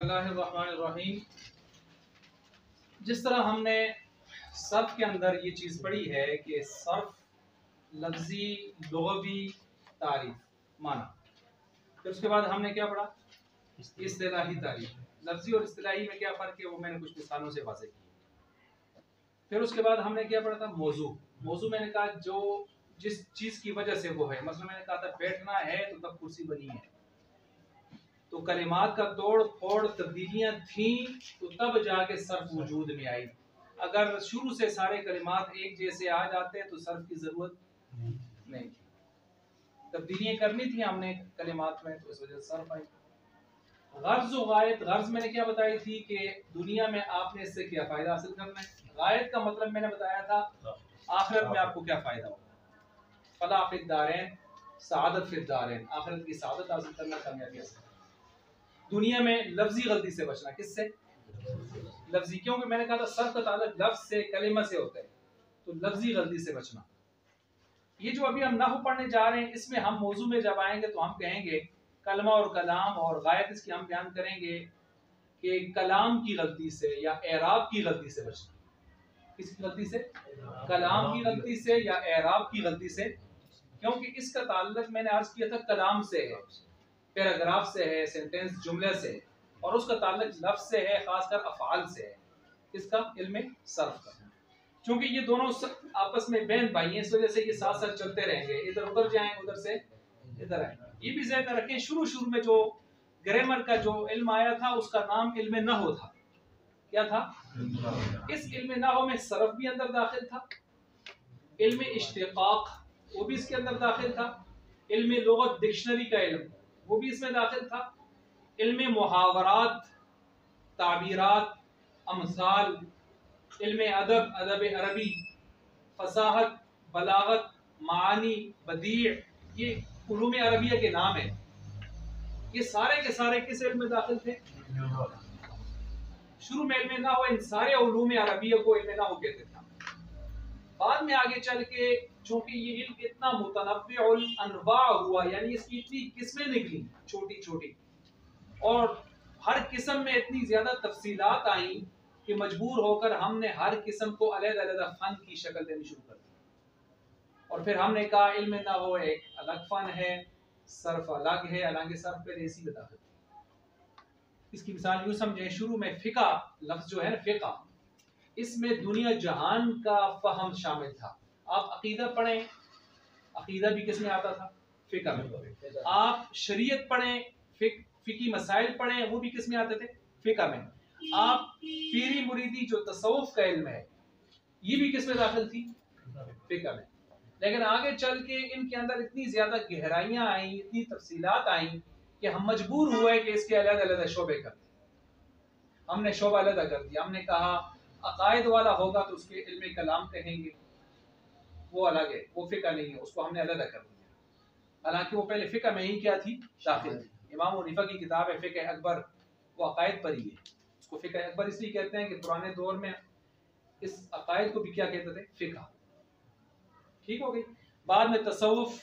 बिस्मिल्लाहिर्रहमानिर्रहीम। जिस तरह हमने सर्फ के अंदर ये चीज़ पढ़ी है कि सर्फ लफ्ज़ी लुग़वी तारीफ माना, फिर उसके बाद हमने क्या पढ़ा, इस्तिलाही तारीफ। लफ्ज़ी और इस्तिलाही में क्या फ़र्क है वो मैंने कुछ मिसालों से वाज़ेह की। फिर उसके बाद हमने क्या पढ़ा था, मौजू मैंने कहा जो जिस चीज़ की वजह से वो है। मतलब मैंने कहा था बैठना है तो तब कुर्सी बनी है, तो कलिमात का तोड़ फोड़ तब्दीलियां थी तो तब जाके सर्फ वजूद में आई। अगर शुरू से सारे कलिमात एक जैसे आ जाते तो सर्फ की जरूरत नहीं थी। तब्दीलियां करनी थी हमने कलिमात में, तो इस वजह से सर्फ आई। गर्ज व गायत, गर्ज मैंने क्या बताई थी कि दुनिया में आपने इससे क्या फायदा हासिल करना है। गायत का मतलब मैंने बताया था आखिरत में आपको क्या फायदा होगा। फलाह फिद दारैन, सआदत फिद दारैन, आखिरत की सआदत हासिल करना, कामयाबी हासिल। दुनिया में लफ्जी गलती से बचना, किससे? लफ्जी, क्योंकि मैंने कहा था सर्फ का ताल्लुक लफ्ज से, कलिमा से होता है, तो लफ्जी गलती से बचना। ये जो अभी हम नहू पढ़ने जा रहे हैं, इसमें हम मौजू में जब आएंगे तो हम कहेंगे कलमा और कलाम और गायत, इसकी हम बयान करेंगे कि कलाम की गलती से या एराब की गलती से बचना। किसकी गलती से? कलाम की गलती से या एराब की गलती से, क्योंकि इसका ताल्लुक मैंने अर्ज किया था कलाम से है, पैराग्राफ से है, सेंटेंस जुमले से, और उसका ताल्लुक लफ्ज से है, खासकर अफ़आल से है। इसका इल्म सर्फ का, क्योंकि ये दोनों आपस में बहन भाई हैं, इस वजह से ये साथ साथ चलते रहेंगे, इधर उधर जाएंगे, उधर से इधर आएंगे। ये भी ज़हन में रखें, शुरू में जो ग्रामर का जो इल्म आया था उसका नाम इल्म नहव था। क्या था? इस इल्म नहव में सर्फ भी अंदर दाखिल था, इल्म इश्तिकाक वो भी इसके अंदर दाखिल था, इल्म लुगत डिक्शनरी का इल्म वो भी इसमें दाखिल था, इल्म मुहावरात, ताबीरात, अमसाल, इल्म अदब, अदब अरबी, फसाहत, बलागत, मानी, बदीअ, ये उलूम अरबिया के नाम है। ये सारे के सारे किस इल्म में दाखिल थे? शुरू में इल्म नहव, इन सारे उलूम अरबिया को इल्म नहव कहते थे। बाद में आगे चल के चूंकि ये इल्म इतना मुतनव्विउल अनवा हुआ, यानी इसकी इतनी किस्में निकली छोटी छोटी, और हर किस्म में इतनी ज्यादा तफसीलात आई कि मजबूर होकर हमने हर किस्म को अलग-अलग फन की शक्ल देनी शुरू कर दी। और फिर हमने कहा इल्म नहव एक अलग फन है, सर्फ अलग है, हालांकि सर्फ पे ऐसी बता देती। इसकी मिसाल यूं समझें, शुरू में फिका लफ्ज जो है ना, फिका, इसमें दुनिया जहान का फहम शामिल था। आप अकीदा पढ़ें, अकीदा भी किस में आता था? फिका में। आप शरीयत पढ़ें, फिकी मसाइल पढ़ें, वो भी किस में आते थे? फिका में। आप पीरी मुरीदी जो तसव्वुफ का इल्म है, ये भी किस में दाखिल थी? फिका में। लेकिन आगे चल के इनके अंदर इतनी ज्यादा गहराइयां आई, इतनी तफसीलात आई कि हम मजबूर हुए कि इसके अलग अलग शोबे कर दिए। हमने शोबा अलग कर दिया। हमने कहा अकायद वाला होगा तो उसके इल्म कलाम कहेंगे, वो अलग है, वो फिका नहीं है, उसको हमने अलग कर दिया। हालांकि वो पहले फिका में ही क्या थी? दाखिल थी। इमाम हनीफा की किताब है फिका अकबर, वो अकायद पर ही है। उसको फिका अकबर इसलिए कहते हैं कि पुराने दौर में इस अकायद को भी क्या कहते थे? फिका। ठीक हो गई। बाद में तसव्वुफ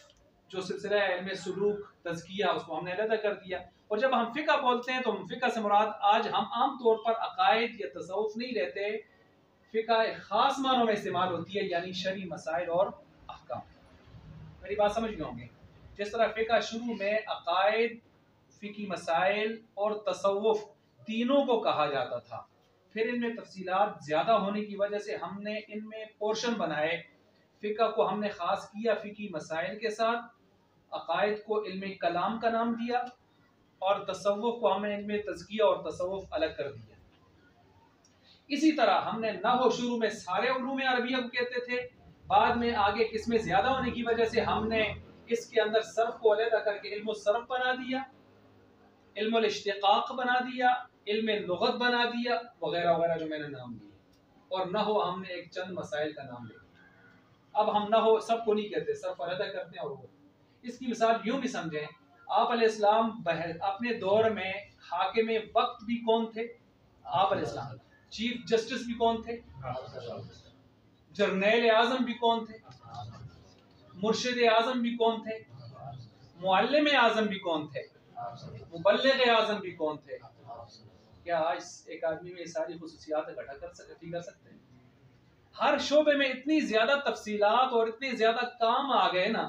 जो सिलसिला है, इल्म सुलूक, तज़किया, उसको हमने अलग कर दिया। और जब हम फिका बोलते हैं तो फिका से मुराद आज हम आम तौर पर अकायद या तसव्वुफ नहीं लेते, फिका एक खास मानों में इस्तेमाल होती है, यानी शरई मसाइल और अहकाम। मेरी बात समझ गए होंगे। जिस तरह फिका शुरू में अकायद, फिकी मसाइल और तसव्वुफ तीनों को कहा जाता था, फिर इनमें तफसीलात ज्यादा होने की वजह से हमने इनमें पोर्शन बनाए। फिका को हमने खास किया फिकी मसाइल के साथ, अकायद को इल्म कलाम का नाम दिया, और तसव्वुफ को हमने इनमें तज़किया और तसव्वुफ अलग कर दिया। इसी तरह हमने नहव शुरू में सारे उलूम अरबिया को कहते थे, बाद में आगे किस्में ज्यादा होने की वजह से हमने इसके अंदर सर्फ को अलग करके इल्म सर्फ बना दिया, इल्म इश्तिकाक बना दिया, इल्म लुगत बना दिया, वगैरह वगैरह जो मैंने नाम दिए। और नहव हमने एक चंद मसाइल का नाम लिया। अब हम नहव सबको नहीं कहते, सर्फ अलग करते हैं। और वो इसकी मिसाल यूं भी समझें, आप अलैहिस्सलाम अपने दौर में हाकिम वक्त भी कौन थे? आप अलैहिस्सलाम। चीफ जस्टिस भी कौन थे? जर्नैल आजम भी कौन थे? मुर्शिद आजम भी कौन थे? मुअल्लिम आजम भी कौन थे? मुबल्लिग आजम भी कौन थे? क्या आज एक आदमी में ये सारी खुसूसियात इकट्ठा कर सकते हैं? हर शोबे में इतनी ज्यादा तफसीलात और इतने ज्यादा काम आ गए ना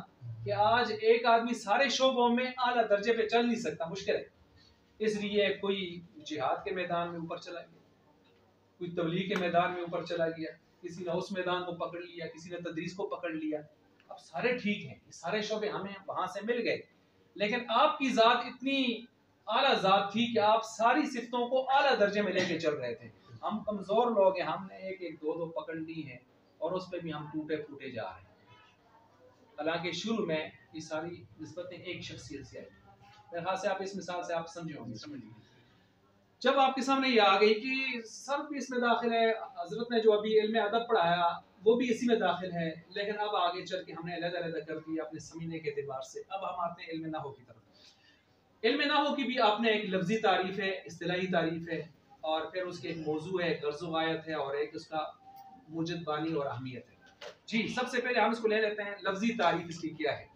कि आज एक आदमी सारे शोबों में आला दर्जे पे चल नहीं सकता, मुश्किल है। इसलिए कोई जिहाद के मैदान में ऊपर चला गया, कोई तबलीग के मैदान में ऊपर चला गया, किसी ने उस मैदान को पकड़ लिया, किसी ने तदरीस को पकड़ लिया। अब सारे ठीक हैं, सारे शोबे हमें वहां से मिल गए, लेकिन आपकी जात इतनी आला जात थी कि आप सारी सिफ्तों को आला दर्जे में लेके चल रहे थे। हम कमजोर लोग हैं, हमने एक एक दो दो पकड़ ली है और उस पर भी हम टूटे फूटे जा रहे हैं। हालांकि शुरू में ये सारी निस्बतें एक शख्सियत से आई। मेरे ख्याल से आप इस मिसाल से आप समझे होंगे। जब आपके सामने ये आ गई कि सर भी इसमें दाखिल है, हजरत ने जो अभी इल्म अदब पढ़ाया वो भी इसी में दाखिल है, लेकिन अब आगे चल के हमने अलग-अलग कर दिया अपने समझने के एतबार से। अब हम आते हैं इल्म नहव की तरफ। इल्म नहव की भी आपने एक लफ्जी तारीफ है, इस्तिलाही तारीफ है, और फिर उसके एक मौजू है, गर्ज़ गायत है, और एक उसका मुजद बानी और अहमियत है। जी, सबसे पहले हम इसको ले लेते हैं लफ्जी तारीफ इसकी क्या है।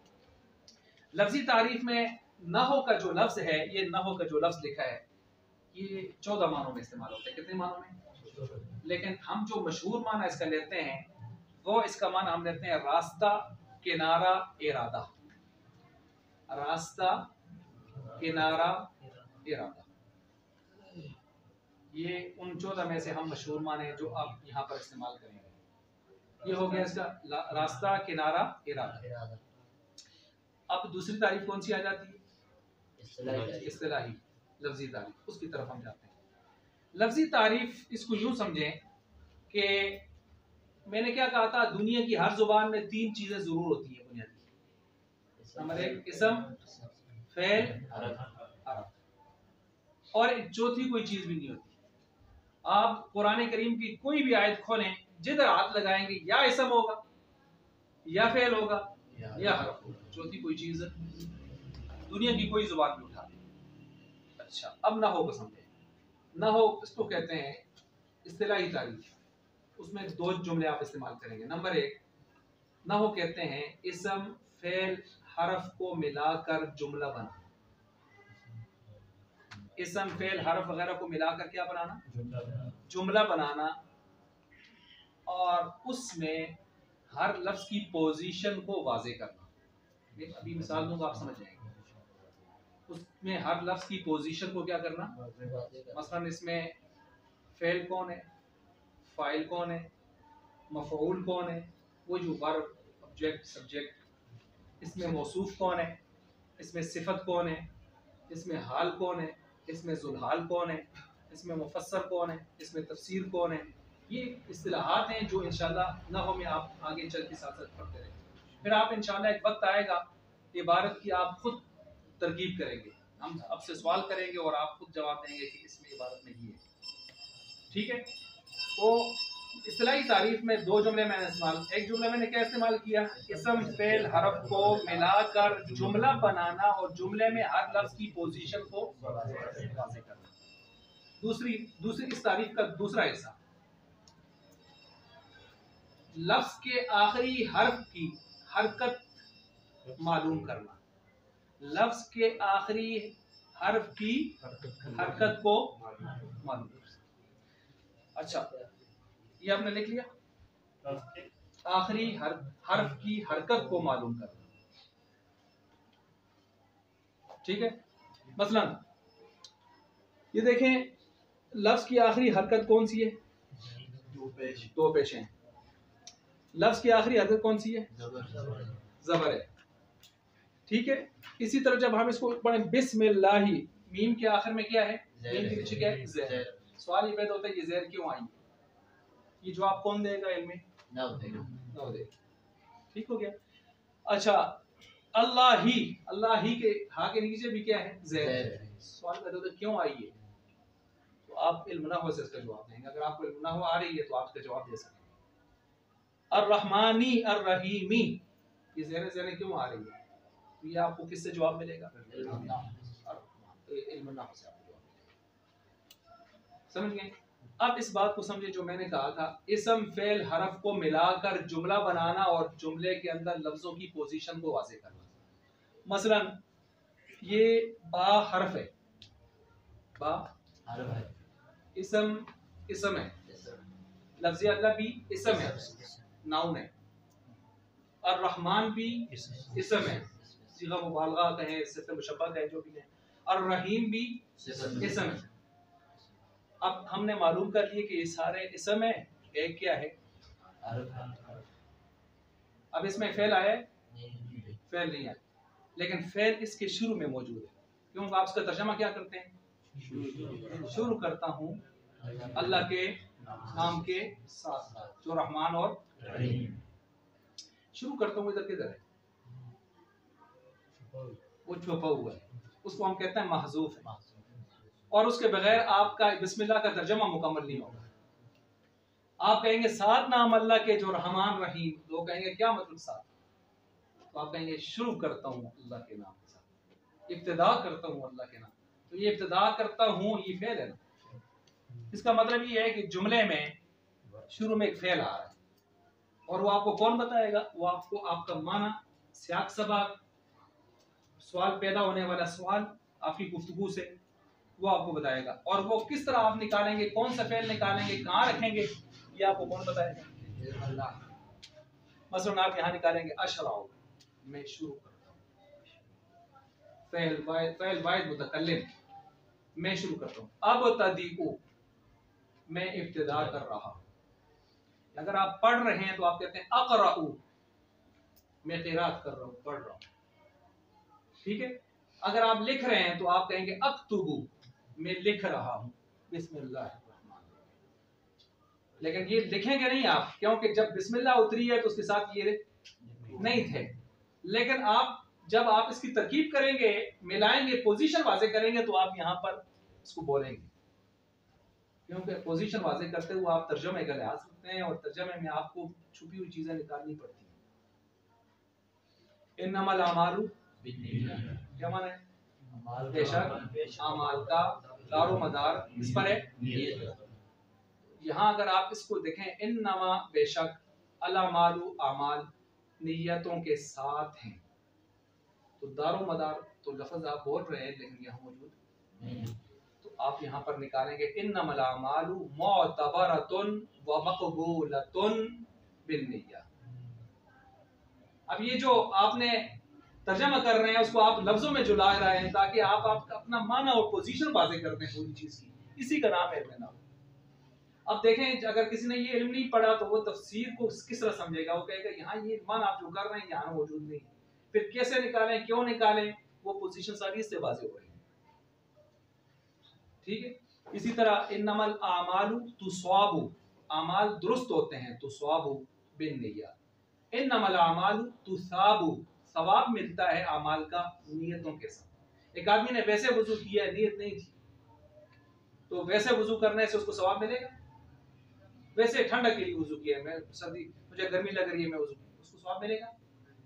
लफ्जी तारीफ में नहव का जो लफ्ज है, ये नहव का जो लफ्ज लिखा है ये 14 मानों में इस्तेमाल होता है। कितने मानों में? लेकिन हम जो मशहूर माना इसका लेते हैं वो इसका माना हम लेते हैं रास्ता, किनारा, इरादा। रास्ता, किनारा, इरादा, ये उन 14 में से हम मशहूर माने जो आप यहाँ पर इस्तेमाल करेंगे। ये हो गया इसका रास्ता, किनारा, इरादा। अब दूसरी तारीफ कौन सी आ जाती है? इस्तिलाही लफ्जी तारीफ, उसकी तरफ हम जाते हैं। लफ्जी तारीफ इसको यूं समझें कि मैंने क्या कहा था, दुनिया की हर जुबान में 3 चीजें जरूर होती हैं बुनियादी। नंबर 1 इस्म, फेल, हरफ, और एक चौथी कोई चीज भी नहीं होती। आप कुरान करीम की कोई भी आयत खोलें, जिधर हाथ लगाएंगे या इस्म होगा, या फेल होगा, या हरफ होगा, चौथी कोई चीज दुनिया की कोई जुबान में उठा। अच्छा, अब नहव को समझे। नहव इसको कहते हैं इस्तिलाही तारीफ, उसमें 2 जुमले आप इस्तेमाल करेंगे। नंबर 1, नहव कहते हैं इस्म, फेल, हरफ को मिलाकर जुमला बनाना। इस्म, फेल, हरफ वगैरह को मिलाकर क्या बनाना? जुमला बनाना। और उसमें हर लफ्ज की पोजीशन को वाजे करना। अभी मिसाल दूंगा, आप समझ जाएंगे। उसमें हर लफ्ज की पोजीशन को क्या करना? मसलन इसमें फेल कौन है, फाइल कौन है, मफऊल कौन है, वो जो वर्ब, ऑब्जेक्ट, सब्जेक्ट। इसमें मौसूफ कौन है, इसमें सिफत कौन है, इसमें हाल कौन है, इसमें जुलहाल कौन है, इसमें मुफस्सर कौन है, इसमें तफसीर कौन है। ये इस्तिलाहात हैं जो इंशाल्लाह नहव में आप आगे चल के साथ साथ पढ़ते रहेंगे। फिर आप इंशाल्लाह एक वक्त आएगा इबारत की आप खुद तरकीब करेंगे, हम आपसे सवाल करेंगे और आप खुद जवाब देंगे कि इसमें इबारत में ये है। ठीक है? तो इस्तिलाही तारीफ में 2 जुमले मैंने इस्तेमाल, एक जुमला मैंने क्या इस्तेमाल किया? इस्म, फेल, हरफ को मिलाकर जुमला बनाना और जुमले में हर लफ्ज की पोजीशन को वाज़ेह करना। दूसरी इस तारीफ का दूसरा हिस्सा, लफ्ज के आखिरी हर्फ की हरकत मालूम करना। लफ्ज के आखिरी हर्फ की हरकत को मालूम करना। अच्छा, ये आपने लिख लिया, आखिरी हर्फ की हरकत को मालूम करना। ठीक है? मसलन ये देखें, लफ्ज की आखिरी हरकत कौन सी है? 2 पेश हैं। लफ्ज की आखिरी हरकत कौन सी है? जबर है। ठीक है? इसी तरह जब हम इसको पढ़ें बिस्मिल्लाही, मीम के आखिर में क्या है? मीम के पीछे क्या है? ज़ेर। सवाल ये पैदा होता है, ये ज़ेर क्यों आई? ये जवाब कौन देगा? इल्म नहव देगा। ठीक हो गया। अच्छा, अल्लाह ही के हा के नीचे भी क्या है? ज़ेर। सवाल पैदा होता है क्यों आई है? तो आप इल्म नहव से इसका जवाब देंगे। अगर आपको इल्म नहव आ रही है तो आप इसका जवाब दे सकेंगे। अर्रहमानी, अर्रहीमी, ये ज़ेर क्यों आ रही है? तो ये आपको किससे जवाब मिलेगा? इल्म नहव से आपको जवाब मिलेगा। समझ गए? अब इस बात को समझे जो मैंने कहा था, इस्म, फेल, हरफ को मिलाकर जुमला बनाना और जुमले के अंदर लफ्जों की पोजीशन को वाज़ेह करना। मसलन ये बा हरफ है, बा हरफ है, इसम है, लफ्ज़ अल्लाह भी इसम है, नाउन है। अर्रहमान भी इसम है, सीगा मुबालगा कहें, सिफ़े मुशब्बह कहें, जो भी है। अर्रहीम भी इसम है। अब हमने मालूम कर लिए कि ये सारे इसम है, एक क्या है? अब इसमें फेल आया है? फेल नहीं आया, लेकिन फेल इसके शुरू में मौजूद है। क्योंकि आप इसका तर्जमा क्या करते हैं? शुरू करता हूँ अल्लाह के नाम के साथ, जो रहमान और रहीम। शुरू करता हूँ, इधर किधर है? वो छुपा हुआ है, उसको हम कहते हैं महजूफ है। और उसके बगैर आपका बिस्मिल्लाह का तर्जमा मुकम्मल नहीं होगा। आप कहेंगे सात नाम अल्लाह के जो रहमान रहीम, लोग कहेंगे क्या मतलब सात? तो आप कहेंगे शुरू करता हूँ अल्लाह के नाम के साथ, इब्तिदा करता हूँ अल्लाह के नाम। तो ये इब्तिदा करता हूँ, ये फेल है ना। इसका मतलब ये है कि जुमले में शुरू में एक फेल आ रहा है, और वो आपको कौन बताएगा? वो आपको आपका माना, सियाक सबाक, सवाल पैदा होने वाला सवाल आपकी गुफ्तगू से वो आपको बताएगा। और वो किस तरह आप निकालेंगे, कौन सा फेल निकालेंगे, कहाँ रखेंगे, ये आपको कौन बताएगा? मसलन आप यहाँ निकालेंगे अशराउ, मैं शुरू करता हूँ, फेल वाहिद मुतकल्लिम, मैं शुरू करता हूँ। अब तदीउ, मैं इब्तिदा कर रहा हूँ। अगर आप पढ़ रहे हैं तो आप कहते हैं अक़राउ, मैं क़िराअत कर रहा हूँ, पढ़ रहा हूँ। ठीक है। अगर आप लिख रहे हैं तो आप कहेंगे अक्तुबु, मैं लिख रहा हूँ, बिस्मिल्लाह। लेकिन ये लिखेंगे नहीं आप, क्योंकि जब बिस्मिल्लाह उतरी है तो उसके साथ ये नहीं थे। लेकिन आप जब आप इसकी तरकीब करेंगे, मिलाएंगे, पोजीशन वाज़े करेंगे, तो आप यहाँ पर इसको बोलेंगे। क्योंकि पोजीशन वाज़े करते हुए आप तर्जुमे का लिहाज करते हैं, और तर्जुमे में आपको छुपी हुई चीजें निकालनी पड़ती हैं। इन्नमल अमालु क्या माना है? बेशक अमाल का दारो मदार इस पर है, यहाँ अगर आप इसको देखें, इन्नमा बेशक, अलामालु अमाल नियतों के साथ हैं, तो दारो मदार तो लफ्ज़ आप बोल रहे हैं लेकिन यहाँ मौजूद नहीं। तो आप यहाँ पर निकालेंगे इन्नमल अमालु मुअतबरतुन व मक़बूलतुन बिन्निय्या। अब ये जो आपने तर्जमा कर रहे हैं उसको आप लफ्जों में जुला रहे हैं, ताकि आप अपना माना और पोजीशन वाज़े कर दें पूरी चीज की। इसी का नाम है इल्म। अब देखें, अगर किसी ने ये इल्म नहीं पढ़ा तो वो तफसीर को किस तरह समझेगा? वो कहेगा यहाँ ये मान आप जो कर रहे हैं यहाँ मौजूद नहीं, फिर कैसे निकालें, क्यों निकालें? वो पोजीशन सारी इससे वाज़े हो रही है। ठीक है। इसी तरह इन्नमल आमालु तुस्वाबु, अमाल दुरुस्त होते हैं, तुस्वाबु बिन्निय्या। इन्नमल आमालु तुसाबु, सवाब मिलता है अमाल का नियतों के साथ। एक आदमी ने वैसे वजू किया, नियत नहीं थी, तो वैसे वजू करने से उसको सवाब मिलेगा? वैसे ठंडक के लिए वजू किया, मैं सर्दी, मुझे गर्मी लग रही है, मैं वजू, उसको सवाब मिलेगा?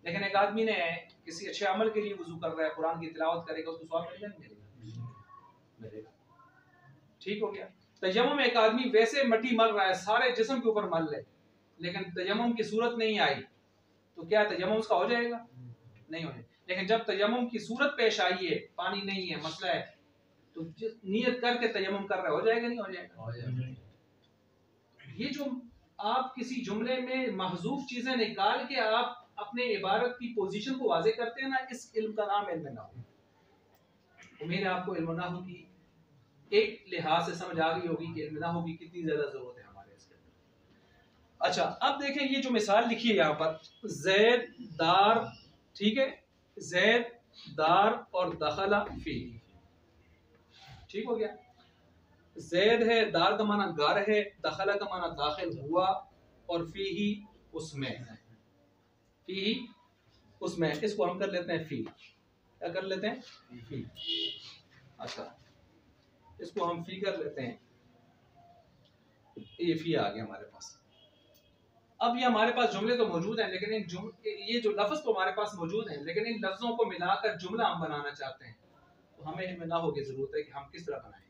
लेकिन एक आदमी ने किसी अच्छे अमल के लिए वजू कर रहा है, कुरान की तिलावत करेगा, उसको सवाब मिलेगा? नहीं मिलेगा। ठीक हो गया। तयम्मुम, एक आदमी वैसे मट्टी मल रहा है, सारे जिस्म के ऊपर मल ले, लेकिन तयम्मुम की सूरत नहीं आई, तो क्या तयम्मुम उसका हो जाएगा? नहीं हो जाएगा। लेकिन जब तयम्मुम की सूरत पेश आई है, पानी नहीं है, मसला है, तो नियत करके तयम्मुम कर रहे, हो जाएगा? नहीं हो जाएगा? ये जो आप किसी जुमले में महजूफ चीजें निकाल के आप अपने इबारत की पोजीशन को वाज़े करते हैं ना, इस इल्म का नाम इल्म नहू। उम्मीद है आपको इल्म नहू की एक लिहाज से समझ आ गई होगी कि इल्म नहू की कितनी ज्यादा जरूरत है हमारे इसके अंदर। अच्छा, अब देखें ये जो मिसाल लिखी है यहाँ पर, ज़ैद दार, ठीक है, ज़ैद दार और दखला फी, ठीक हो गया। ज़ैद है, दार का माना घर है, दखला का माना दाखिल हुआ, और फी ही उसमें, फी ही उसमें, इसको हम कर लेते हैं फी। क्या कर लेते हैं? फी। अच्छा, इसको हम फी कर लेते हैं, ये फी आ गया हमारे पास। अब ये हमारे पास जुमले तो मौजूद हैं, लेकिन ये जो लफ्ज़ तो हमारे पास मौजूद हैं, लेकिन इन लफ्ज़ों को मिलाकर जुमला हम बनाना चाहते हैं, तो हमें इल्म नहू की जरूरत है कि हम किस तरह बनाएंगे।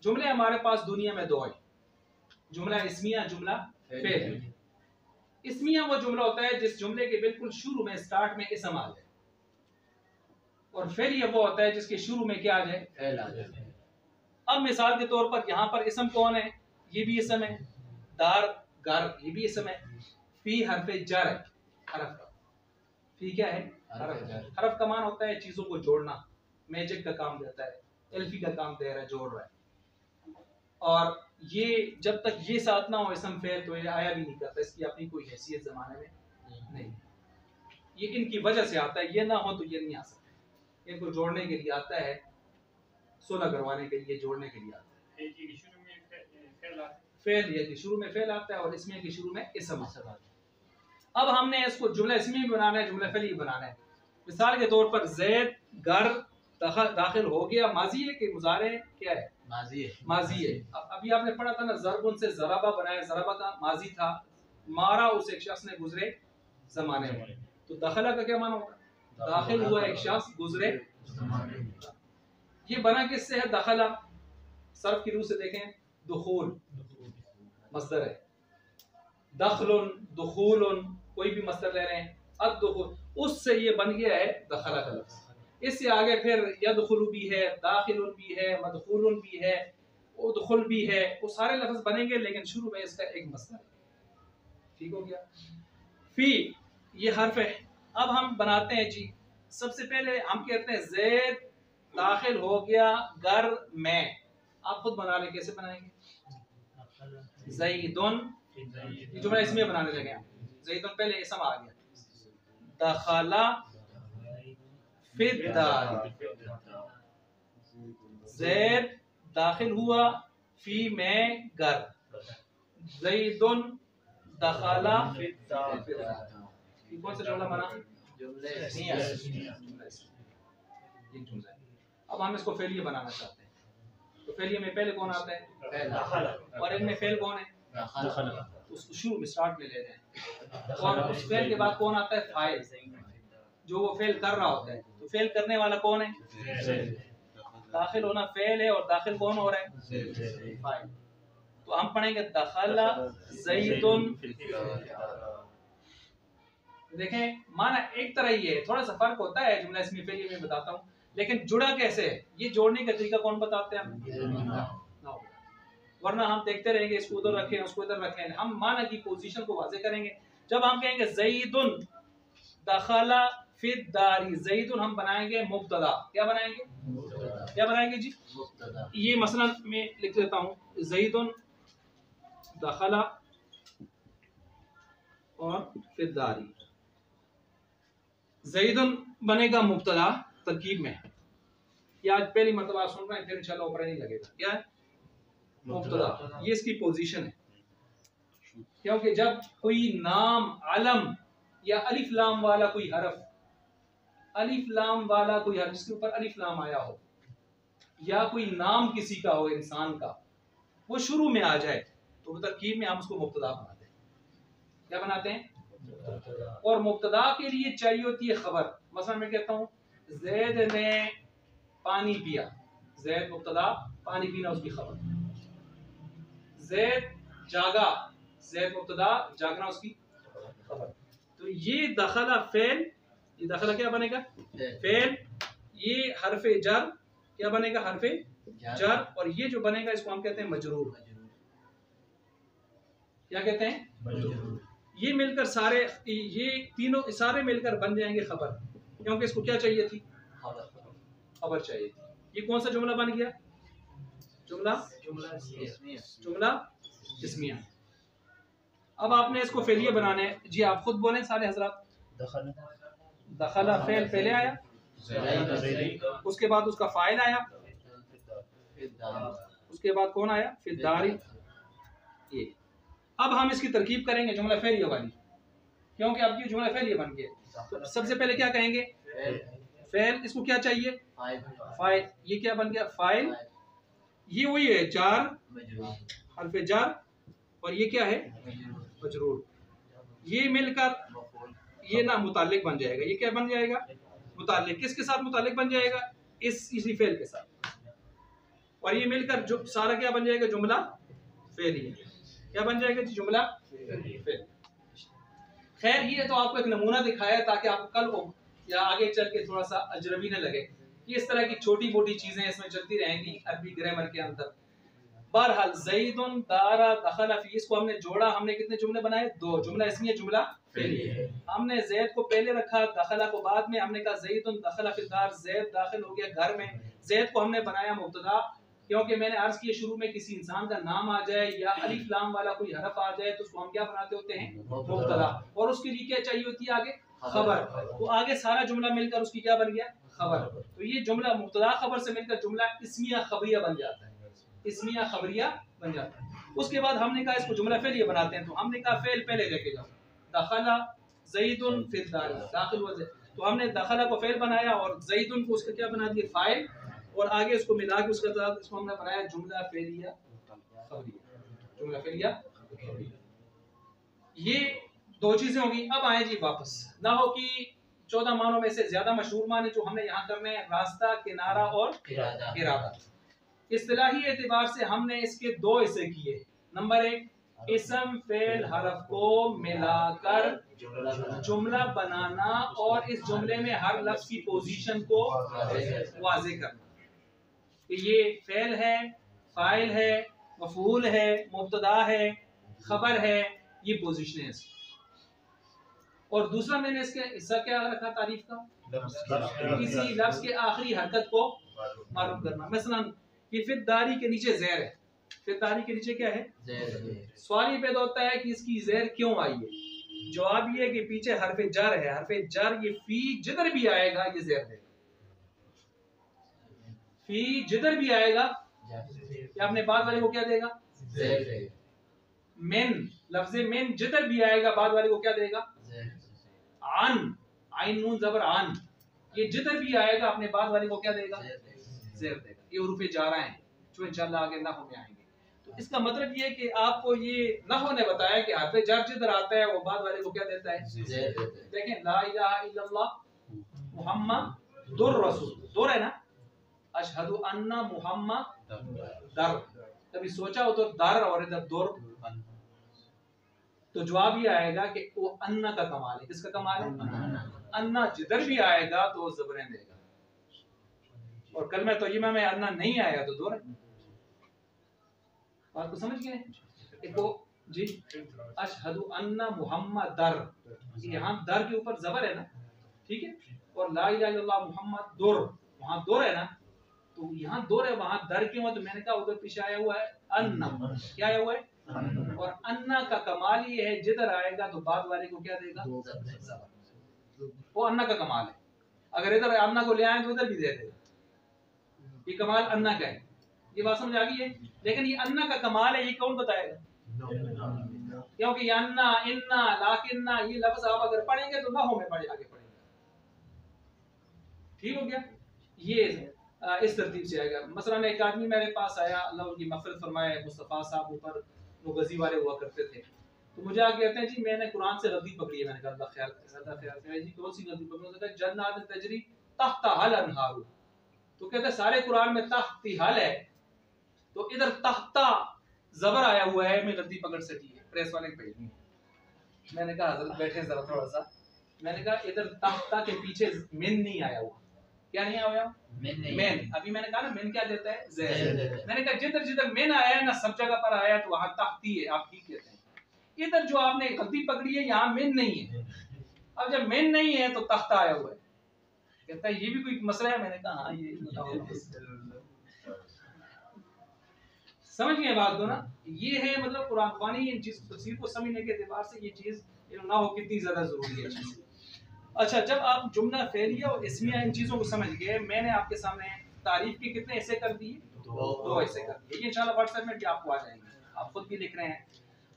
जुमले हमारे पास दुनिया में दो है, जुमला इस्मिया, जुमला फेल। इस्मिया वो जुमला होता है जिस जुमले के बिल्कुल शुरू में, स्टार्ट में इस्म आ जाए, और फेल ये वो होता है जिसके शुरू में क्या आ जाए? फेल आ जाए। अब मिसाल के तौर पर यहाँ पर इसम कौन है, ये भी इसम है, दार घर ये भी इसम है, फी हरफे जर है, हरफ का, फी क्या है, हरफ का मान होता है चीजों को जोड़ना, मैजिक का काम देता है, एल्फी का काम दे रहा है, जोड़ रहा है। और ये जब तक ये साथ ना हो इसम फेल तो ये आया भी नहीं करता, इसकी अपनी कोई हैसियत जमाने में नहीं, ये इनकी वजह से आता है, ये ना हो तो ये नहीं आ सकता, इनको जोड़ने के लिए आता है, सुलह करवाने के लिए, जोड़ने के लिए आता है। फेल ये कि शुरू में फेल आता है और इसमें कि शुरू में इसम आता है। अब हमने इसको जुमला इसमी भी बनाना है, जुमला फेली भी बनाना है। मिसाल के तौर पर ज़ैद घर दाखिल हो गया, माजी है कि मुजारे क्या है, माजी है, माजी है। अभी आपने पढ़ा था ना, ज़रबुन से ज़रबा बनाया, ज़रबा का माजी था, मारा उस एक शख्स ने गुजरे जमाने में, तो दखला का क्या माना होगा, दाखिल हुआ एक शख्स गुजरे जमाने में। ये बना किससे है, दखला, सर्फ की रूह से देखें, दुखूल मस्दर है, दखलुन दुखूलुन कोई भी मस्दर ले रहे हैं, अब दुखूल उससे ये बन गया है दखला का लफ्ज़। इससे आगे फिर यदखुलु भी है, दाखिलुन भी है, मदखुलुन भी है, उदखुल भी है, वो सारे लफ्ज़ बनेंगे लेकिन शुरू में इसका एक मस्दर है। ठीक हो गया। फी ये हर्फ है। अब हम बनाते हैं जी, सबसे पहले हम कहते हैं ज़ैद दाखिल हो गया घर में, आप खुद बना लें, कैसे बनाएंगे, ज़ैदुन, जुमला इसमें बनाने लगे हम, ज़ैदुन पहले इसम आ गया, दखला फिद्दार, ज़ैद दाखिल हुआ फी में घर, ज़ैदुन दखला फिद्दार, ये कौन सा जुमला बना, जुमला। अब हम इसको फेलिए बनाना चाहते हैं, तो फेलिए में पहले कौन आता है, और इनमें फेल कौन है, उसको शुरू में स्टार्ट में ले रहे हैं, और उस फेल के बाद कौन आता है, फाइल, जो वो फेल कर रहा होता है, तो फेल करने वाला कौन है, दाखिल होना फेल है, और दाखिल कौन हो रहा है, फाइल। तो हम पढ़ेंगे दखला ज़ैदुन, देखें माना एक तरह ही है, थोड़ा सा फर्क होता है जुमला इसमी फेलिए में बताता हूँ, लेकिन जुड़ा कैसे है ये जोड़ने का तरीका कौन बताते हैं हम, वरना हम देखते रहेंगे इसको उधर रखें उसको इधर रखें, हम माना की पोजीशन को वाज़ेह करेंगे। जब हम कहेंगे ज़ैदुन दखला फिद्दारी, ज़ैदुन हम बनाएंगे मुब्तदा, क्या बनाएंगे, क्या बनाएंगे जी, ये मसलन मैं लिख लेता हूँ, ज़ैदुन दखला और फिद्दारी, ज़ैदुन बनेगा मुब्तदा तरकीब में, या आज पहली मरतबा सुन रहे हैं फिर इंशाल्लाह ऊपर नहीं लगेगा, क्या है मुब्तदा, ये इसकी पोजीशन है, क्योंकि जब कोई नाम अलम या अलिफ लाम वाला कोई हरफ, अलिफ लाम वाला कोई हरफ जिसके ऊपर अलिफ लाम आया हो, या कोई नाम किसी का हो इंसान का, वो शुरू में आ जाए तो तरकीब में हम उसको मुब्तदा बनाते हैं, क्या बनाते हैं, और मुब्तदा के लिए चाहिए होती है खबर। मसलन मैं कहता हूँ ज़ैद ने पानी पिया, ज़ैद मुब्तदा, पानी पीना उसकी खबर, ज़ैद जागा, ज़ैद मुब्तदा, जागना उसकी खबर। तो ये दखला फेल, ये दखला क्या बनेगा, फेल, ये हरफे जर क्या बनेगा, हरफे जर, और ये जो बनेगा इसको हम कहते हैं मजरूर, क्या कहते हैं मजरूर। ये मिलकर सारे, ये तीनों सारे मिलकर बन जाएंगे खबर, क्योंकि इसको क्या चाहिए थी, खबर चाहिए थी। ये कौन सा जुमला बन गया, जुमला इस्मिया। अब आपने इसको फेलिए बनाना है जी, आप खुद बोलें सारे हजरात, दखला फेल पहले आया, उसके बाद उसका फाइल आया, उसके बाद कौन आया, फिद्दारी। ये अब हम इसकी तरकीब करेंगे जुमला फेलिए वाली, क्योंकि अब ये जुमला फेलिए बन गया। तो सबसे पहले क्या कहेंगे, फेल, इसको क्या चाहिए, फाइल, ये क्या बन गया, फाइल, ये वही है जार, हरफे जार, और ये क्या है मजरूर, ये मिलकर ये ना मुताल्लिक बन जाएगा, ये क्या बन जाएगा, मुताल्लिक, किसके साथ मुताल्लिक बन जाएगा, इसी फेल के साथ, और ये मिलकर जो सारा क्या बन जाएगा, जुमला फेलिए, क्या बन जाएगा जी, जुमला फेल। खैर ये तो आपको एक नमूना दिखाया ताकि आपको कल को या आगे चल के थोड़ा सा अजनबी न लगे, ये इस तरह की छोटी मोटी चीजें इसमें चलती रहेंगी अरबी ग्रामर के अंदर। बहरहाल ज़ैदुन दारा दखला फी, इसको हमने जोड़ा, हमने कितने जुमले बनाए? 2 जुमला इसमें, जुमला फेलिए। हमने ज़ैद को पहले रखा, दखला को बाद में। हमने कहा ज़ैदुन दखला फी दार, ज़ैद दाखिल हो गया घर में। ज़ैद को हमने बनाया मुब्तदा, क्योंकि मैंने अर्ज किया शुरू में किसी इंसान का नाम आ जाए या अलिफ लाम वाला कोई हरफ आ जाए तो उसको हम क्या बनाते होते हैं? मुब्तदा। और उसके लिए क्या चाहिए होती है आगे? खबर। तो आगे सारा जुमला मिलकर उसकी क्या बन गया? खबर। तो ये जुमला मुब्तदा खबर से मिलकर जुमला इस्मिया खबरिया बन जाता है, इस्मिया खबरिया बन जाता है। उसके बाद हमने कहा इसको जुमला फेलिया बनाते हैं, तो हमने कहा फेल पहले लेके जाओ, दखला ज़ैदुन फिल दार, दाखिल हुआ ज़ैद, तो हमने दखला को फेल बनाया और ज़ैदुन को उसका क्या बना दिया? फाइल, और आगे उसको मिला के उसके साथ इसको हमने बनाया जुमला फेलिया खबरिया, जुमला फेलिया खबरिया। ये 2 चीजें होंगी। अब आए जी वापस, ना हो कि 14 मानों में से ज्यादा मशहूर माने जो हमने यहाँ करने हैं, रास्ता, किनारा और इरादा। इस्तिलाही एतबार से हमने इसके 2 हिस्से किए। नंबर 1, इसम फेल हरफ को मिलाकर जुमला बनाना और इस जुमले में हर लफ्ज की पोजीशन को वाज़े करना। तो ये फेल है, फाइल है, मफूल है, मुब्तदा है, खबर है, ये पोजीशन है इसकी। और दूसरा मैंने इसके हिस्सा क्या रखा तारीफ का? किसी लफ्ज के आखिरी हरकत को मालूम करना। मसलन ये फिद्दारी के नीचे ज़ेर है, फिद्दारी के नीचे क्या है? सवाल ये पैदा होता है कि इसकी ज़ेर क्यों आई है? जवाब ये है कि पीछे हरफे जर है, हरफे जर ये फी जिधर भी आएगा ये ज़ेर देगा, फी जिधर भी आएगा ये अपने बाद वाले को क्या देगा? ज़ेर देगा। मिन, लफ्ज़े मिन जिधर भी आएगा बाद वाले को क्या देगा? आन, आइन नून ज़बर आन, ये जिधर भी आएगा अपने बाद वाले को क्या देगा? ज़ेर देगा। ये हुरूफ़े जारा हैं जो इंशाअल्लाह आगे नहव में आएंगे। तो इसका मतलब ये है कि आपको ये नहव ने बताया कि हरफ़े जर जिधर आता है वो बाद वाले को क्या देता है? ज़ेर देता है। देखें, ला इलाहा इल्लल्लाह मुहम्मदुर रसूल, दुर है ना, अशहदु अन्ना मुहम्मद दर, कभी सोचा हो तो दर और इधर दुर, तो जवाब ये आएगा कि वो अन्ना का कमाल है। किसका कमाल है? अन्ना जिधर भी आएगा तो वो ज़बरें देगा, और कलमा तय्यबा में अन्ना नहीं आया तो दुर है। बात को समझ गए? देखो जी, अशहदु अन्ना मुहम्मद दर, यहाँ दर के ऊपर ज़बर है ना, ठीक है, और ला इलाहा इल्लल्लाह मुहम्मद दुर, वहाँ दुर है ना, तो यहाँ दुर है वहाँ दर क्यों है? तो मैंने कहा उधर पीछे आया हुआ है अन्ना, क्या आया हुआ है? और अन्ना का कमाल ये है जिधर आएगा तो बाद वाले को क्या देगा? वो अन्ना का कमाल है। अगर इधर अन्ना को ले आए तो उधर भी दे देगा, ये कमाल अन्ना का है। ये बात समझ आ गई है? लेकिन ये अन्ना का कमाल है, ये कौन बताएगा? क्योंकि अन्ना, इन्ना, लाकिन्ना ये लफ्ज आप अगर पढ़ेंगे तो नहव में पढ़े, आगे पढ़ेंगे। ठीक हो गया? ये इस तरतीब से आएगा। मसलन एक आदमी मेरे पास आया, अल्लाह उनकी मग़फ़िरत फरमाए, मुस्तफ़ा साहब ऊपर वो गज़ी वाले हुआ करते थे, तो मुझे आके कहते हैं जी मैंने कुरान से गलती पकड़ी है। मैंने कहा अल्लाह ख्याल है जी, कौन सी गलती पकड़ी? कहता है जन्नात तजरी तहता हल अनहारू। तो कहते हैं सारे कुरान में तहती हल है, तो इधर तहता ज़बर आया हुआ है, मैं गलती पकड़ सकी है, प्रेस वाले पे। मैंने कहा हज़रत बैठे जरा थोड़ा सा, मैंने कहा इधर तहता के पीछे मिन नहीं आया हुआ। क्या नहीं आया? मेन। अभी मैंने कहा ना मेन क्या देता है? ज़ेर। मैंने कहा जिधर जिधर मेन आया है ना, सब जगह पर आया तो वहां तख्ती है, आप ठीक कहते हैं। इधर जो आपने गलती पकड़ी है यहाँ मेन नहीं है, अब जब मेन नहीं है तो तख्ता आया हुआ है। कहता है ये भी कोई मसला है? मैंने कहा हाँ ये समझ गए बात दो ना। ये है मतलब कुरान ख़वानी, इन चीज तफसीर को समझने के एतबार से ये चीज ना हो कितनी ज्यादा जरूरी है। अच्छा, जब आप जुमला फेलिया और इस्मिया इन चीज़ों को समझ गए, मैंने आपके सामने तारीफ के कितने हिस्से कर दिए? 2 हिस्से कर दिए। ये इंशाल्लाह व्हाट्सएप में भी आपको आ जाएंगे, आप खुद भी लिख रहे हैं,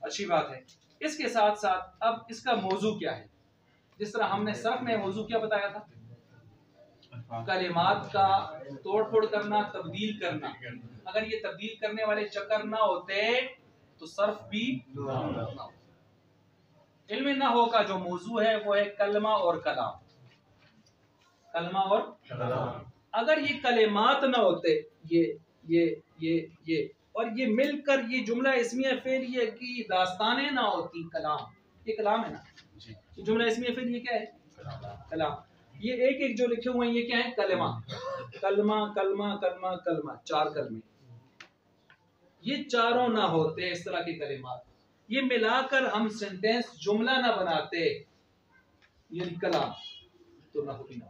अच्छी बात है। इसके साथ साथ अब इसका मौजू क्या है? जिस तरह हमने सर्फ में मौजू क्या बताया था? कलिमात का तोड़ फोड़ करना, तब्दील करना। अगर ये तब्दील करने वाले चक्कर ना होते तो सर्फ भी ना होता। इल्म नहव का जो मौजू है वो है कलमा और कलाम। कलमा और कलाम। अगर ये कलिमात ना होते, ये और ये मिलकर ये जुमला इस्मिया फेलिया की दास्तानें ना होती, कलाम, ये कलाम है ना, ये जुमला इस्मिया फेलिया क्या है? कलाम। ये एक एक जो लिखे हुए हैं ये क्या है? कलमा, कलमा कलमा कलमा कलमा, 4 कलमे। ये चारों ना होते इस तरह के कलिमात, ये मिलाकर हम सेंटेंस जुमला ना बनाते, ये कलाम, तो ना होती, ना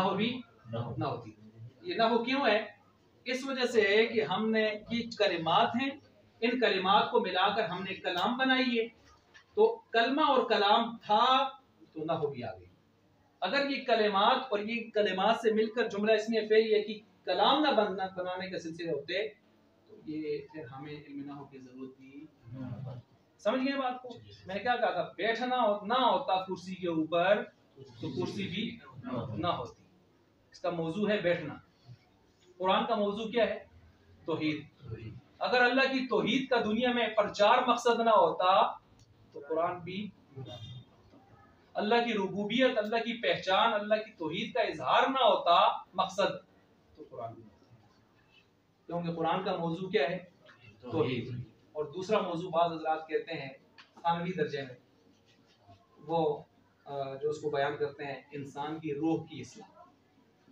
होती। ये ना हो क्यों है? इस वजह से है कि हमने ये कलिमात हैं, इन कलिमात को मिलाकर हमने कलाम बनाई है। तो कलमा और कलाम था तो ना हो भी आ गई। अगर ये कलिमात और ये कलिमात से मिलकर जुमला इसमें फेल है कि कलाम ना बनाने के सिलसिले होते, तो ये फिर हमें इल्म नाहू की जरूरत भी। समझ गए बात को? मैंने क्या कहा था? बैठना ना होता कुर्सी के ऊपर तो कुर्सी भी ना होती। इसका मौजू है बैठना। कुरान का मौजू क्या है? तौहीद। अगर अल्लाह की तौहीद का दुनिया में प्रचार मकसद ना होता तो कुरान भी, अल्लाह की रुबूबियत, अल्लाह की पहचान, अल्लाह की तौहीद का इजहार ना होता मकसद, तो कुरान भी। क्योंकि कुरान का मौजू क्या है? तौहीद। और दूसरा मौजू बाज़ हज़रात कहते हैं थानवी दर्जे में, वो जो उसको बयान करते हैं इंसान की रूह की इस्लाह,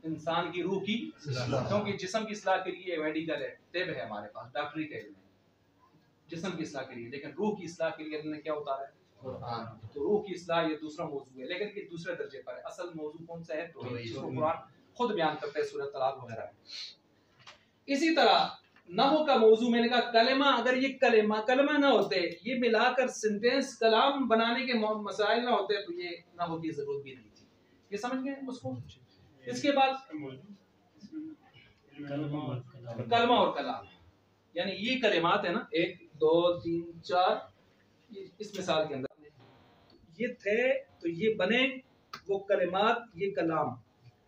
इंसान की रूह की, क्योंकि जिस्म की इस्लाह के लिए मेडिकल है, तिब है हमारे पास, डॉक्टरी का इल्म है जिस्म की इस्लाह के लिए, लेकिन रूह की इस्लाह के लिए अल्लाह ने क्या उतारा है? कुरान। तो रूह की इस्लाह ये दूसरा मौजू है, लेकिन ये दूसरे दर्जे पर है। असल मौजू कौन सा है? तौहीद, जिसको कुरान खुद बयान करता है सूरह तलाक वगैरह में। इसी तरह नहू का मौजू मैंने कहा कलमा, अगर ये कलमा ना होते, ये मिलाकर सेंटेंस कलाम बनाने के मसाइल ना होते, तो ये नहू की जरूरत भी नहीं थी। ये समझ गए उसको? इसके बाद कलमा और कलाम, यानी ये कलिमात है ना, 1 2 3 4, इस मिसाल के अंदर ये थे तो ये बने वो कलिमात, ये कलाम,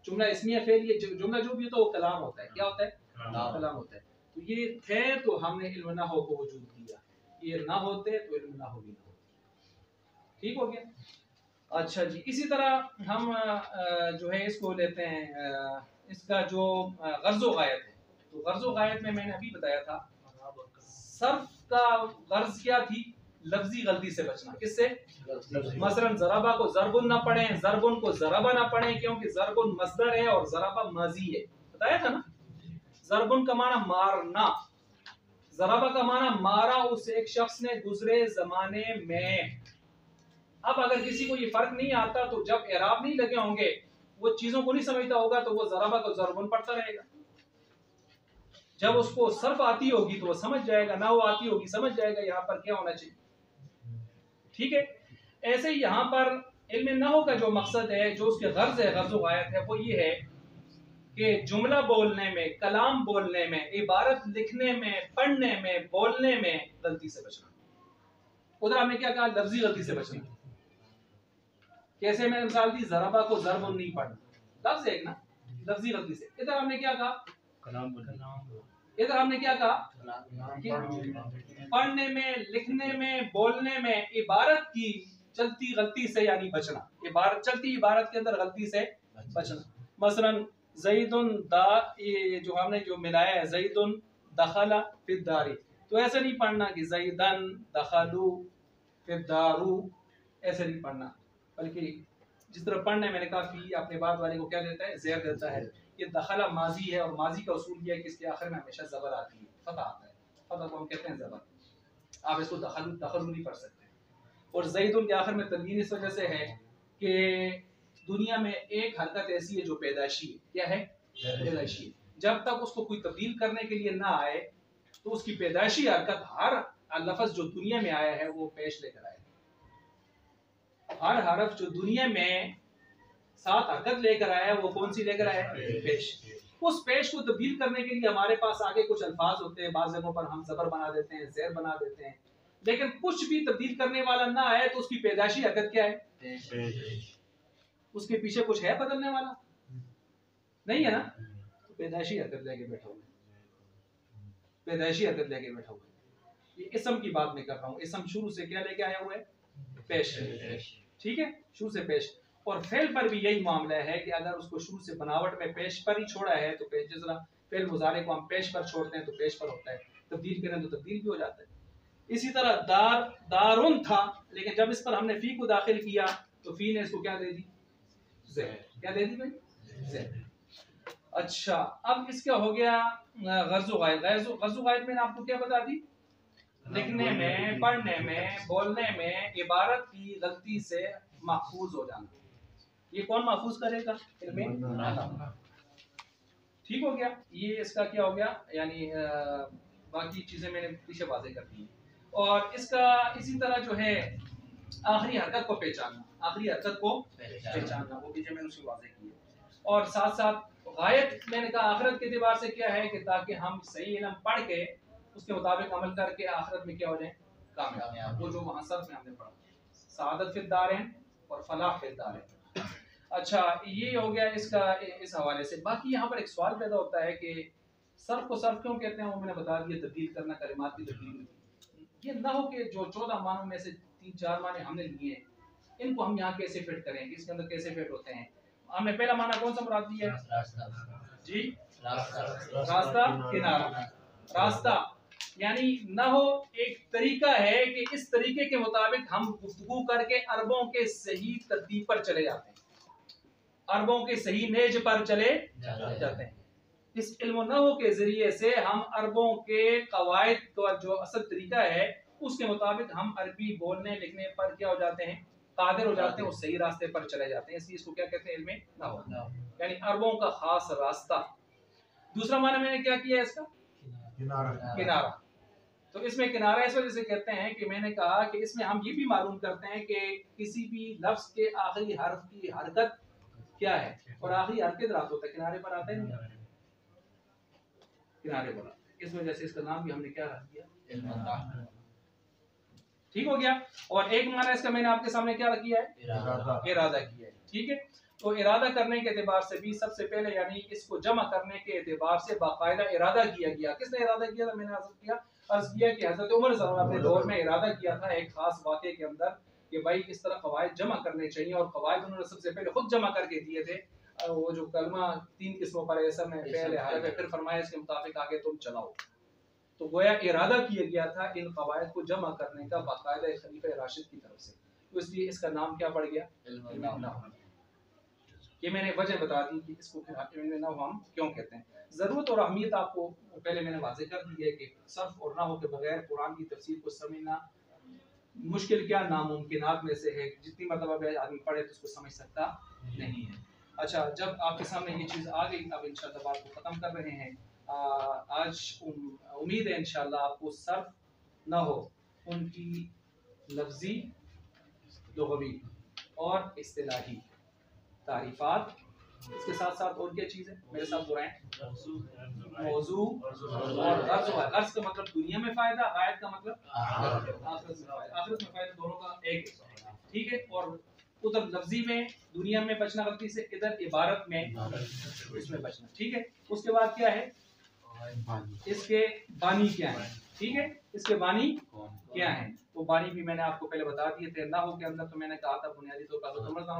जुमला इसमिया फेल, ये जुमला जो भी हो तो वो कलाम होता है। क्या होता है? कलाम होता है। तो ये थे तो हमने इल्म नाहू को वजूद दिया, ये ना होते तो इल्म नाहू भी ना होता। ठीक हो गया? अच्छा जी, इसी तरह हम जो है इसको लेते हैं, इसका जो गर्ज़ो गायत है, तो गर्ज़ो गायत में मैंने अभी बताया था, सर्फ का गर्ज क्या थी? लफ्जी गलती से बचना। किससे? मसलन ज़राबा को ज़रबुन ना पढ़ें, ज़रबुन को ज़राबा ना पढ़ें, क्योंकि ज़रबुन मस्दर है और ज़राबा माजी है, बताया था ना। ज़रबुन का माना मारना, ज़राबा का माना मारा उस एक शख्स ने दूसरे जमाने में। अब अगर किसी को ये फर्क नहीं आता, तो जब एराब नहीं लगे होंगे, वो चीजों को नहीं समझता होगा, तो वो ज़राबा को ज़रबुन पढ़ता रहेगा। जब उसको सर्फ आती होगी तो वो समझ जाएगा, ना वो आती होगी समझ जाएगा यहाँ पर क्या होना चाहिए। ठीक है? ऐसे ही यहाँ पर इल्म नहू का जो मकसद है, जो उसके गर्ज है, गर्ज़ गायत है, वो ये है कि जुमला बोलने में, कलाम बोलने में, इबारत लिखने में, पढ़ने में, बोलने में गलती से बचना। उधर हमने क्या कहा? लफ्जी गलती से बचना। कैसे मैंने मिसाल दी? ज़राबा को ज़रबुन नहीं पढ़ना, लफ्ज एक ना, लफ्जी गलती से। इधर हमने क्या कहा? इधर हमने क्या कहा? पढ़ने में, लिखने में, बोलने में इबारत की चलती गलती से यानी बचना, इबारत चलती इबारत के अंदर गलती से बचना। मसलन ज़ैदुन दा, ये जो हमने जो मिलाया है, ज़ैदुन दखला फिद दारी, तो ऐसे नहीं पढ़ना कि ज़ैदन दखलू फिद दारू, ऐसे नहीं पढ़ना, बल्कि जिस तरह पढ़ने मैंने कहा फी अपने बाद वाले को क्या देता है? ज़ेर देता है। ये दखला माजी है और माजी का उसूल ये है कि इसके आखिर में हमेशा ज़बर आती है, फतह आता है, फतह को हम कहते हैं ज़बर। आप इसको दखल नहीं पढ़ सकते। और ज़ैदुन के आखिर में तनवीन इस वजह से है कि दुनिया में एक हरकत ऐसी है जो पैदाशी है। क्या है? पैदाशी। जब तक उसको कोई तब्दील करने के लिए ना आए, तो उसकी पैदाशी हरकत, हर लफ्ज़ जो दुनिया में आया है वो पेश लेकर आए। हर हरफ जो दुनिया में साथ हरकत लेकर आया है, वो कौन सी लेकर आया है? पेश। उस पेश को तब्दील करने के लिए हमारे पास आगे कुछ अल्फाज होते हैं, बाज़ जगहों पर हम ज़बर बना देते हैं, ज़ेर बना देते हैं, लेकिन कुछ भी तब्दील करने वाला ना आए तो उसकी पैदाशी हरकत क्या है? उसके पीछे कुछ है बदलने वाला? नहीं है ना। तो पैदाशी हरकत लेके बैठा हुआ है, पैदाशी हरकत लेके बैठा हुआ है। ये इस्म की बात मैं कर रहा हूँ। इस्म शुरू से क्या लेके आया हुआ है? पेश। ठीक है, शुरू से पेश। और फेल पर भी यही मामला है कि अगर उसको शुरू से बनावट में पेश पर ही छोड़ा है, तो पेश, जिस तरह फेल मुजारे को हम पेश पर छोड़ते हैं तो पेश पर होता है, तब्दील करें तो तब्दील भी हो जाता है। इसी तरह दारुन था, लेकिन जब इस पर हमने फी को दाखिल किया तो फी ने इसको क्या दे दी, ज़ेड। क्या दे दी भाई, ज़ेड। अच्छा, अब इसका हो गया गर्ज़ो गायब। गर्ज़ो गायब मैंने आपको क्या बता दी, लिखने में, पढ़ने में, बोलने में इबारत की गलती से महफूज हो जाना। ये कौन महफूज करेगा, ठीक हो गया। ये इसका क्या हो गया, यानी बाकी चीजें मैंने पीछे वाज़ेह कर दी। और इसका इसी तरह जो है आखिरी हरकत को पहचानना, आखिरी हरकत को पहचानना, वो पीछे मैंने उसकी वाज़ेह की है। और साथ साथ गायत मैंने कहा आखिरत के एतबार से क्या है कि ताकि हम सही इल्म पढ़ के उसके मुताबिक अमल करके आखिरत में क्या हो जाए, कामयाब। वो जो वहाँ सर्फ में हमने पढ़ा, सआदत फिद दारैन और फलाह फिद दारैन। अच्छा, ये हो गया इसका इस हवाले से। बाकी यहाँ पर एक सवाल पैदा होता है कि सर्फ को सर्फ क्यों कहते हैं, वो मैंने बता दिया, तब्दील करना, कलिमात की तब्दील। ये ना हो कि जो 14 मानों में से 3-4 माने हमने लिए हैं, इनको हम यहाँ कैसे फिट करें, इसके अंदर कैसे फिट होते हैं। हमने पहला माना कौन सा मुराद दिया है जी, रास्ता, किनारा। रास्ता यानी ना हो एक तरीका है कि इस तरीके के मुताबिक हम गुफ्तगू करके अरबों के सही तरतीब पर चले जाते हैं, अरबों के सही नेज पर चले जाते हैं। इस इल्म नहू के जरिए से हम अरबों के कवायद का जो असल तरीका है उसके मुताबिक हम अरबी बोलने लिखने पर क्या हो जाते हैं, कादिर हो जाते हैं, उस सही रास्ते पर चले जाते हैं। इसलिए इसको क्या कहते हैं, इल्म नहू, यानी अरबों का खास रास्ता। दूसरा माना मैंने क्या किया इसका, किनारा। तो इसमें किनारा इस वजह से कहते हैं कि मैंने कहा कि इसमें हम ये भी मालूम करते हैं कि किसी भी लफ्ज के आखिरी हर्फ की हरकत क्या है, और आखिरी हरकत रात होता है, किनारे पर आता है ना, किनारे पर। इस वजह से इसका नाम भी हमने क्या रख दिया, इल्म। ठीक हो गया। और एक माना इसका मैंने आपके सामने क्या किया है, इरादा किया है। ठीक है, तो इरादा करने के एतबार से भी सबसे पहले यानी इसको जमा करने के एतबार से बाकायदा इरादा किया गया। किसने इरादा किया था, मैंने अर्ज किया कि हजरत उमर अपने दौर में इरादा किया था एक खास वाक़े के अंदर कि भाई इस तरह कवायद जमा करने चाहिए, और कवायद उन्होंने सबसे पहले खुद जमा करके दिए थे। वो जो कलमा 3 किस्मों पर ऐसा में पहले हरफ है, फिर फरमाया इसके मुताबिक आगे तुम चलाओ। तो गोया इरादा किया गया था इन कवायद को जमा करने का बाकायदा खलीफा राशिद की तरफ से, तो इसलिए इसका नाम क्या पड़ गया, इल्म। ये मैंने वजह बता दी कि इसको फिर इल्म हम क्यों कहते हैं। ज़रूरत और अहमियत आपको पहले मैंने वाज़ेह कर दी है कि सर्फ और नहू के बगैर कुरान की तफसीर को समझना मुश्किल क्या नामुमकिनात में से है। जितनी मरतबा आदमी पढ़े तो उसको समझ सकता नहीं है। अच्छा, जब आपके सामने ये चीज़ आ गई, अब इंशाअल्लाह बात को ख़त्म कर रहे हैं। आज उम्मीद है इंशाअल्लाह आपको सर्फ नहू उनकी लफ्ज़ी, लुग़वी और इस्तिलाही तारीफात, इसके साथ साथ और क्या चीज़ है, मेरे साथ दोहराएं, मौजू और गर्ज़। गर्ज़ का मतलब दुनिया में फायदा, आयत का मतलब आखिरत में फायदा। आखिरत में फायदा दोनों का एक है, ठीक है। और उधर लफ्जी में दुनिया में बचना गलती से, इधर इबारत में इसमें बचना, ठीक है। उसके बाद क्या है, इसके बानी क्या है, ठीक है, इसके बानी क्या है। तो बानी भी मैंने आपको पहले बता दिए थे। नहू के अंदर तो मैंने कहा था बुनियादी तौर पर उमर का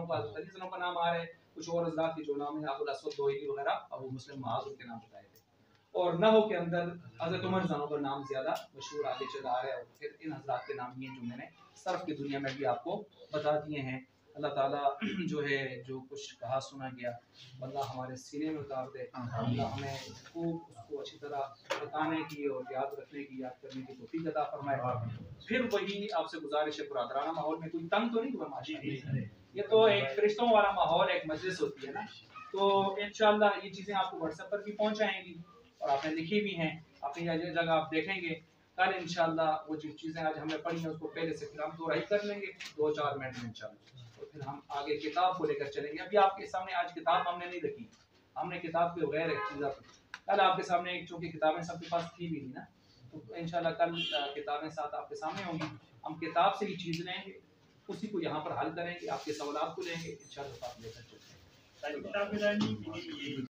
नाम आ रहा है, कुछ और हज़रात के जो नाम है अबुल अस्वद दोहली वगैरह, अबू मुस्लिम महाज़ के नाम बताए थे। और नहू के अंदर हज़रत उमर का नाम ज़्यादा मशहूर आगे चला आ रहा है, और फिर इन हज़रात के नाम ये जो मैंने सर्फ की दुनिया में भी आपको बता दिए हैं। अल्लाह ताला जो है जो कुछ कहा सुना गया अल्लाह हमारे सीने में उतार दे, अल्लाह हमें खूब उसको अच्छी तरह बताने की और याद रखने की, याद करने की तौफीक अता फरमाए। फिर वही आपसे गुजारिश है, बुरादराना माहौल में कोई तंग तो नहीं हुआ माशाअल्लाह, ये तो एक फरिश्तों वाला माहौल, एक मजलिस होती है ना। तो इंशाअल्लाह ये चीज़ें आपको व्हाट्सएप पर भी पहुँचाएंगी, और आपने लिखी भी हैं, अपनी जगह आप देखेंगे। कल इंशाअल्लाह वो जो चीज़ें आज हमने पढ़ी हैं उसको पहले से फिर हम दोहराई कर लेंगे 2-4 मिनट में इंशाअल्लाह, और फिर हम आगे किताब को लेकर चलेंगे। अभी आपके सामने आज किताब हमने नहीं रखी, हमने किताब के बगैर एक चीज़ कल आपके सामने, एक चूँकि किताबें सबके पास थी भी नहीं ना, तो इंशाअल्लाह कल किताबें साथ आपके सामने होंगी। हम किताब से ही चीज़ लेंगे, उसी को यहाँ पर हल करेंगे, आपके सवालात को लेंगे इंशाअल्लाह, बात लेकर चलते हैं।